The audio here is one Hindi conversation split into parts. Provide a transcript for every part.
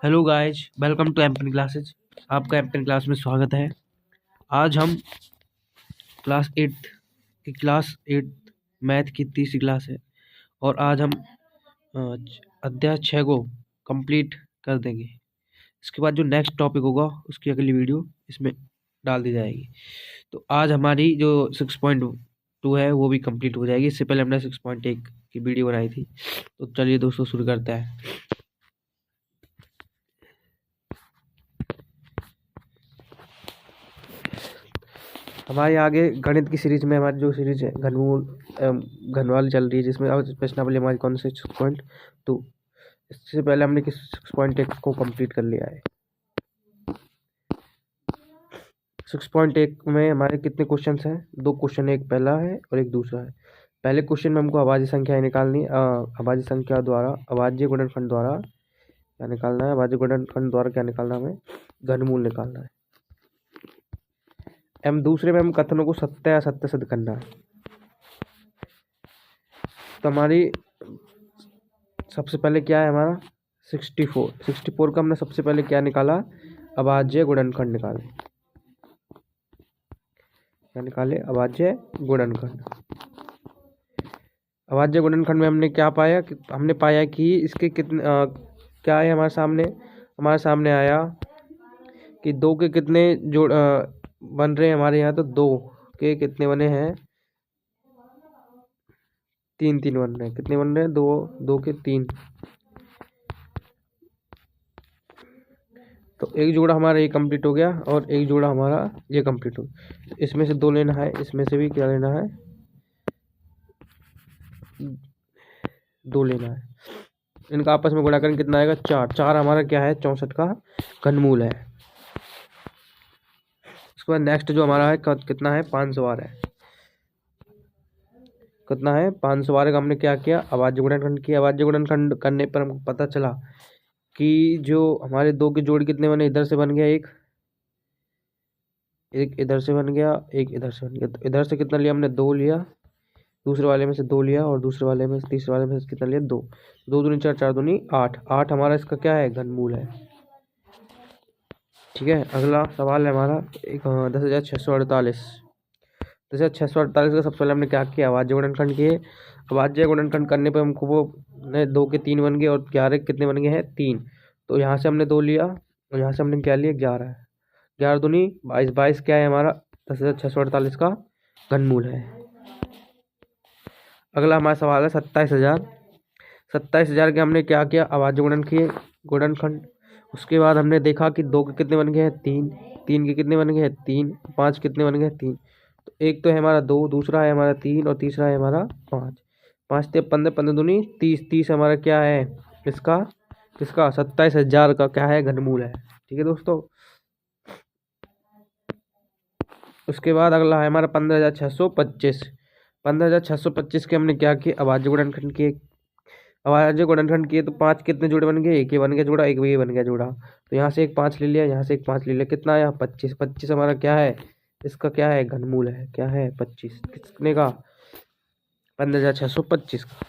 Hello guys, welcome to MPN classes. आपका एमपीएन क्लास में स्वागत है। आज हम क्लास 8 मैथ की तीसरी क्लास है और आज हम अध्याय 6 को कंप्लीट कर देंगे। इसके बाद जो नेक्स्ट टॉपिक होगा उसकी अगली वीडियो इसमें डाल दी जाएगी। तो आज हमारी जो 6.2 है वो भी कंप्लीट हो जाएगी। इससे पहले हमने 6.1 की वीडियो बनाई थी। तो चलिए दोस्तों शुरू करते हैं। हमारे आगे गणित की सीरीज में हमारी जो सीरीज है घनमूल घनवाल चल रही है, जिसमें अब प्रश्नावली हमारी कौन से 6.2। इससे पहले हमने 6.1 को कंप्लीट कर लिया है। 6.1 में हमारे कितने क्वेश्चन हैं? 2 क्वेश्चन, एक पहला है और एक दूसरा है। पहले क्वेश्चन में हमको अभाज्य संख्याएं निकालनी, अभाज्य संख्या द्वारा अभाज्य गुणनखंड द्वारा क्या निकालना है? अभाज्य गुणनखंड द्वारा क्या निकालना है? हमें घनमूल निकालना है। दूसरे में हम कथनों को सत्य या असत्य सिद्ध करना है। तो हमारी सबसे पहले क्या है? हमारा 64 का हमने सबसे पहले क्या निकाला? अभाज्य गुणनखंड निकाले। क्या निकाले? अभाज्य गुणनखंड। अभाज्य गुणनखंड में हमने क्या पाया? हमने पाया कि इसके कितने क्या है हमारे सामने आया कि 2 के कितने जोड़ बन रहे हैं हमारे यहाँ। तो 2 के कितने बने हैं? 3 बन रहे हैं। कितने बन रहे हैं? 2 के 3। तो एक जोड़ा हमारा ये कंप्लीट हो गया और एक जोड़ा हमारा ये कंप्लीट हो गया। तो इसमें से 2 लेना है, इसमें से भी क्या लेना है? 2 लेना है। इनका आपस में गुणा करें कितना आएगा? 4 हमारा क्या है? 64 का घनमूल है। उसके बाद नेक्स्ट जो हमारा है कितना है? 512 है। कितना है? 512 का हमने क्या किया? अभाज्य गुणनखंड किया। अभाज्य गुणनखंड करने पर हमको पता चला कि जो हमारे 2 के जोड़ कितने बने? इधर से बन गया एक इधर से बन गया, एक इधर से बन गया। तो इधर से कितना लिया हमने? 2 लिया। दूसरे वाले में से 2 लिया और दूसरे वाले में से तीसरे वाले में से कितना लिया? 2। 2 दूनी 4, 4 दूनी 8। 8 हमारा इसका क्या है? घनमूल है। ठीक है। अगला सवाल है हमारा 10,648। 10,648 का सबसे पहले हमने क्या किया? अभाज्य गुणनखंड किए। अभाज्य गुणनखंड करने पर हमको वो 2 के 3 बन गए और 11 कितने बन गए हैं? 3। तो यहाँ से हमने 2 लिया और यहाँ से हमने क्या लिया? 11। 11 दूनी 22। 22 क्या है हमारा? 10,648 का घनमूल है। अगला हमारा सवाल है 27,000। 27,000 के हमने क्या किया? अभाज्य गुणनखंड। उसके बाद हमने देखा कि 2 के कितने बन गए हैं? 3। 3 के कितने बन गए हैं? 3। 5 कितने बन गए? 3। तो एक तो है हमारा 2, दूसरा है हमारा 3 और तीसरा है हमारा 5। 5 ते 15, 15 दूनी 30। 30 हमारा क्या है? इसका किसका? 27,000 का क्या है? घनमूल है। ठीक है दोस्तों। उसके बाद अगला है हमारा 15,625। 15,625 के हमने क्या किया? अभाज्य गुणनखंड किए। अभाज्य गुणनखंड किए तो 5 कितने जोड़े बन गए? एक ये बन गया जोड़ा, एक ये बन गया जोड़ा। तो यहाँ से एक 5 ले लिया, यहाँ से एक 5 ले लिया। कितना आया? 25। 25 हमारा क्या है? इसका क्या है? घनमूल है। क्या है? 25। कितने का? 15,625 का।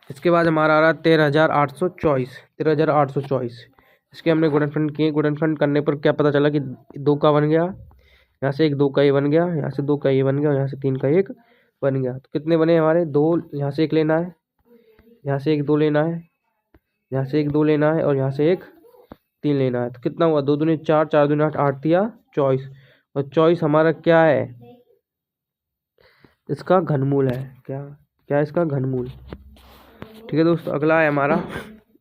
इसके बाद हमारा आ रहा है 13,824। 13,824 इसके हमने गुणनखंड किए। गुणनखंड करने पर क्या पता चला कि 2 का बन गया, यहाँ से एक 2 का ये बन गया, यहाँ से 2 का ये बन गया और यहाँ से 3 का एक बन गया। तो कितने बने हमारे? 2। यहाँ से एक लेना है, यहाँ से एक 2 लेना है, यहाँ से एक 2 लेना है और यहाँ से एक 3 लेना है। तो कितना हुआ? 2 दूनी 4, 4 दूनी 8, 8 तिया 24। और 24 हमारा क्या है? इसका घनमूल है। क्या क्या इसका? घनमूल। ठीक है दोस्तों। अगला है हमारा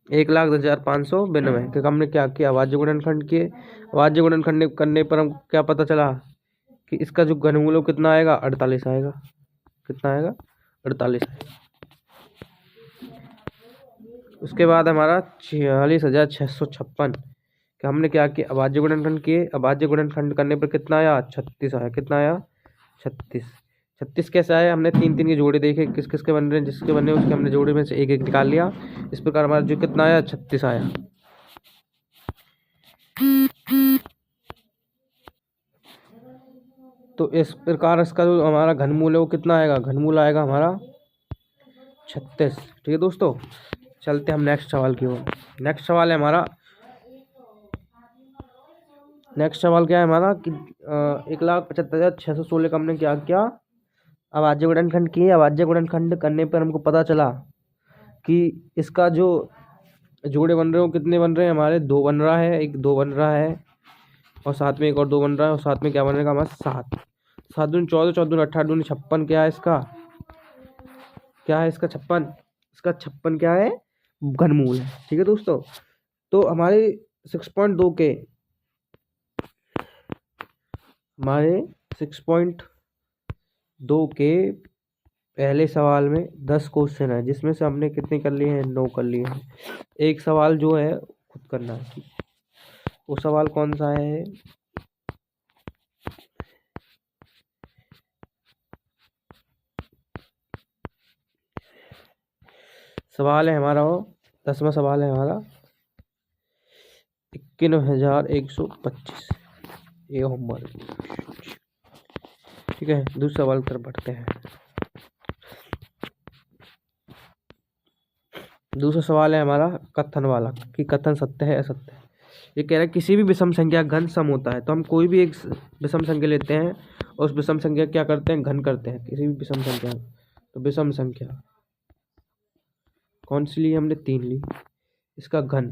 1,10,592 क्योंकि हमने क्या किया? अभाज्य गुणनखंड किए। अभाज्य गुणनखंड करने पर हम क्या पता चला कि इसका जो घनमूल है वो कितना आएगा? 48 आएगा। कितना आएगा? 48 आएगा। उसके बाद हमारा 46,656 कि हमने क्या किया? अभाज्य गुणनखंड किए। अभाज्य गुणनखंड करने पर कितना आया? 36 आया। कितना आया? 36। 36 कैसे आया? हमने 3 के जोड़े देखे किस किस के बन रहे हैं, जिसके बने उसके हमने जोड़े में से एक एक निकाल लिया। इस प्रकार हमारा जो कितना आया? 36 आया। तो इस प्रकार इसका जो हमारा घनमूल है वो कितना आएगा? घनमूल आएगा हमारा 36। ठीक है दोस्तों। चलते हम नेक्स्ट सवाल की ओर। नेक्स्ट सवाल है हमारा, नेक्स्ट सवाल क्या है हमारा कि 1,75,616 का हमने क्या किया, अभाज्य गुणनखंड किए। अभाज्य गुणनखंड करने पर हमको पता चला कि इसका जो जोड़े बन रहे हो कितने बन रहे हैं हमारे, 2 बन रहा है, एक 2 बन रहा है और साथ में एक और 2 बन रहा है और साथ में क्या बनेगा हमारा 7। 7 दूनी 14, 14 दूनी 18, दूनी 56 क्या है इसका, क्या है इसका 56, इसका 56 क्या है, घनमूल है। ठीक है दोस्तों, तो हमारे 6.2 के, हमारे 6.2 के पहले सवाल में 10 क्वेश्चन है, जिसमें से हमने कितने कर लिए हैं, 9 कर लिए हैं। एक सवाल जो है खुद करना है, वो सवाल कौन सा है, सवाल है हमारा वो 10वां सवाल है हमारा 51,125, ये होमवर्क। ठीक है, दूसरे सवाल की तरफ बढ़ते हैं। दूसरा सवाल है हमारा कथन वाला कि कथन सत्य है असत्य है। ये कह रहा है किसी भी विषम संख्या घन सम होता है। तो हम कोई भी एक विषम संख्या लेते हैं और उस विषम संख्या क्या करते हैं, घन करते हैं किसी भी विषम संख्या। तो विषम संख्या कौन सी ली हमने, 3 ली, इसका घन,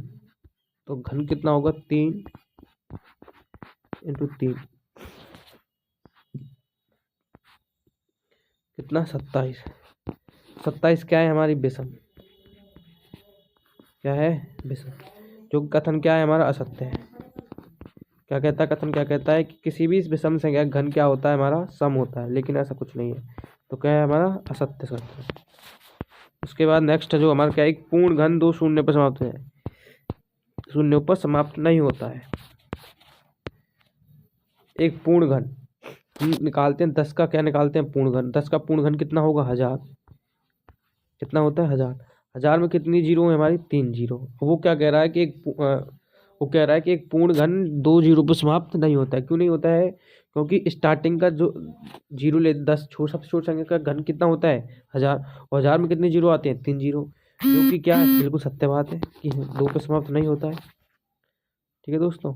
तो घन कितना होगा 3 × 3 कितना 27। 27 क्या है हमारी विषम, क्या है विषम। जो कथन क्या है हमारा असत्य है। क्या कहता है कथन, क्या कहता है कि किसी भी विषम संख्या घन क्या होता है हमारा, सम होता है, लेकिन ऐसा कुछ नहीं है। तो क्या है हमारा असत्य सत्य। उसके बाद नेक्स्ट जो हमारा क्या है, एक पूर्ण घन 2 शून्य पर समाप्त है, शून्यों पर समाप्त नहीं होता है। एक पूर्ण घन हम निकालते हैं 10 का, क्या निकालते हैं पूर्ण घन। 10 का पूर्ण घन कितना होगा 1000, कितना होता है 1000। 1000 में कितनी जीरो है हमारी, 3 जीरो। वो क्या कह रहा है कि वो कह रहा है कि एक पूर्ण घन 2 जीरो पर समाप्त नहीं होता है। क्यों नहीं होता है, क्योंकि स्टार्टिंग का जो जीरो ले 10 सबसे छोटी संख्या का घन कितना होता है 1000, और 1000 में कितने जीरो आते हैं 3 जीरो, जो कि क्या है बिल्कुल सत्य बात है कि 2 पर समाप्त नहीं होता है। ठीक है दोस्तों।